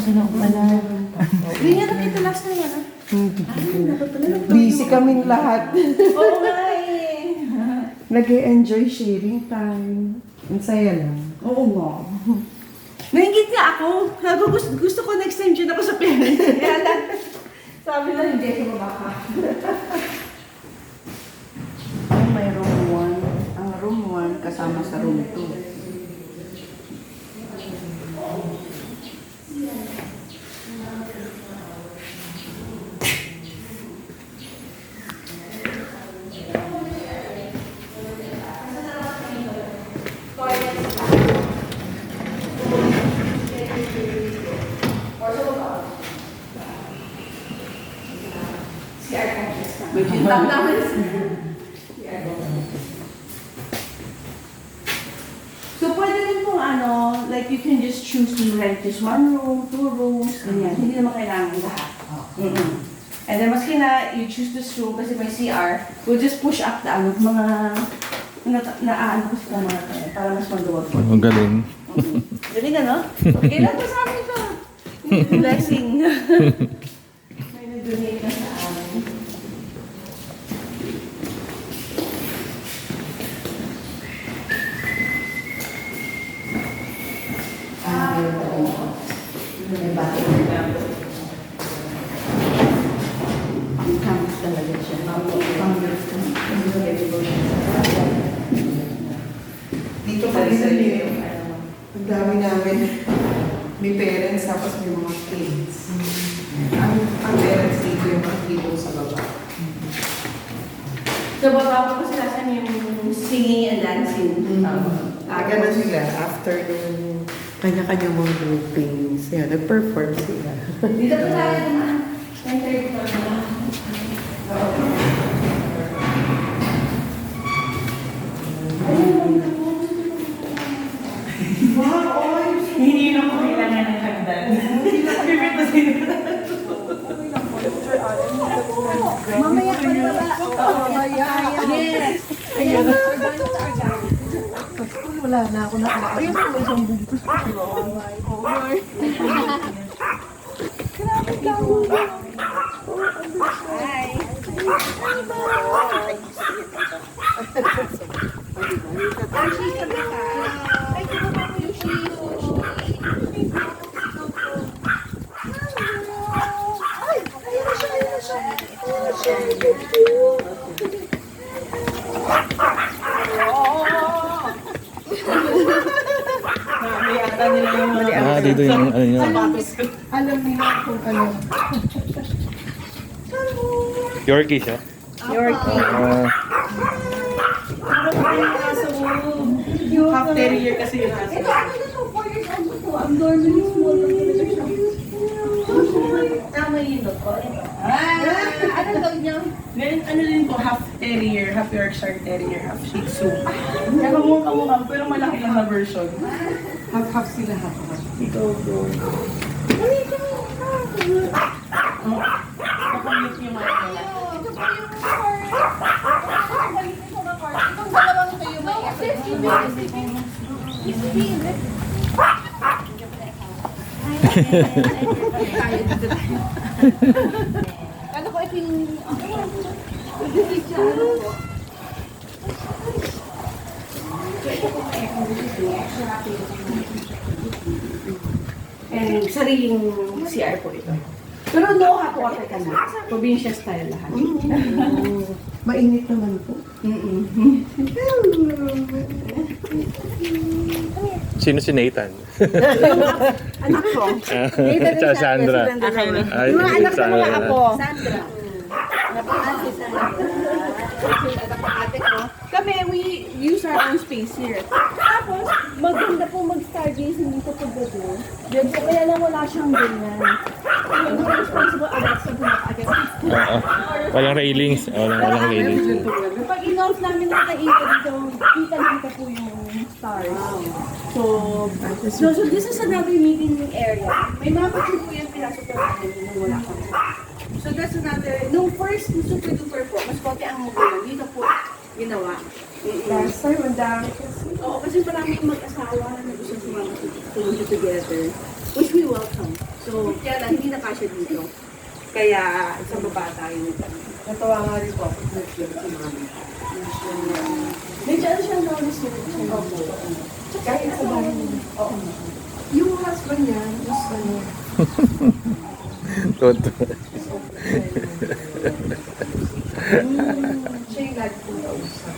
Hindi niya nakita last na yan, ah. Busy kaming lahat. Oo nga eh. Nag-enjoy sharing time. Ang saya lang. Oo nga. Naingit nga ako. Sabi ko, gusto ko next time dyan ako sa parents. Kaya lang, sabi na hindi ako mabaka. Ay, may room 1. Ang room 1 kasama sa room 2. May chintak namin. So, pwede rin pong ano, like you can just choose to rent just 1 room, 2 rooms, ganyan. Hindi naman kailangan lahat. And then, maski na you choose this room kasi may CR, we'll just push up the ano, mga ano ko sa mga tayo, para mas maluwag. Ang galing. Galing ano? Bigay lang po sa amin ito. Blessing. May nag-donate na sa amin. Campus talaga siya. Dito kami sa live. Ang dami namin. May parents tapos may mga kids. Ang parents dito yung mga kids sa baba. So, baba po sila sa yung singing and dancing. Ganun sila after yung kanya-kanya mga groupings. Yan, nag-perform sila. Dito po tayo naman. Center dito naman. Hindi na po kailangan ng hagdan. Mamaya pa rin mamaya. Yes! Wala na ako na. Ayun mo isang bugtos. Ah, dito yung ano nyo. Alam nila kung ano. Yorkie siya. Yorkie. Half terrier kasi yung aso. Tama yun doon po. Ano tawag niyo? Ganun, ano din po, half terrier, half Yorkshire terrier, half Shih Tzu. Kamukha pero malaki lang na version. Half-half sila, half-half. Ikaw bro. Pakamute yung mga nila. Ito po yung car. Balik ko na car. Itong dalawang kayo may Kala ko ito yung... And sariling CR po ito. Pero no hot water ka na. Provincia style lahat. Mainit naman po. Sino si Nathan? Anak ko. Sa Sandra. Ay, Yung mga anak ko mga Sandra. apo. Sandra. Napaan si Sandra. Yung anak ko ate ko. Kami, we use our own space here. Tapos, maganda po mag-stargazing dito po doon. Diyan po, kaya lang wala siyang ganyan. Yung mga responsible adults na pinapakagay. Oo. Walang railings. Walang railings. Pag in-off namin nakikita dito, kita po yung stars. So this is another meeting area. May mga picture po yung pinasok namin nung wala kami. So that's another, nung first super duper po, mas konti ang magulang. Dito po ginawa. Last time, ang dami kasi. Oo, kasi maraming mag-asawa na gusto sumama together, which we welcome. So, kaya lang, hindi na kasya dito. Kaya, isang baba tayo nito. Natawa nga rin po ako. Netflix si mami. Medyo ano siya knowledge nito. Kahit sa bahay niya. Oo. Yung husband niya, mas ano, Toto. siya yung lagi kong kausap.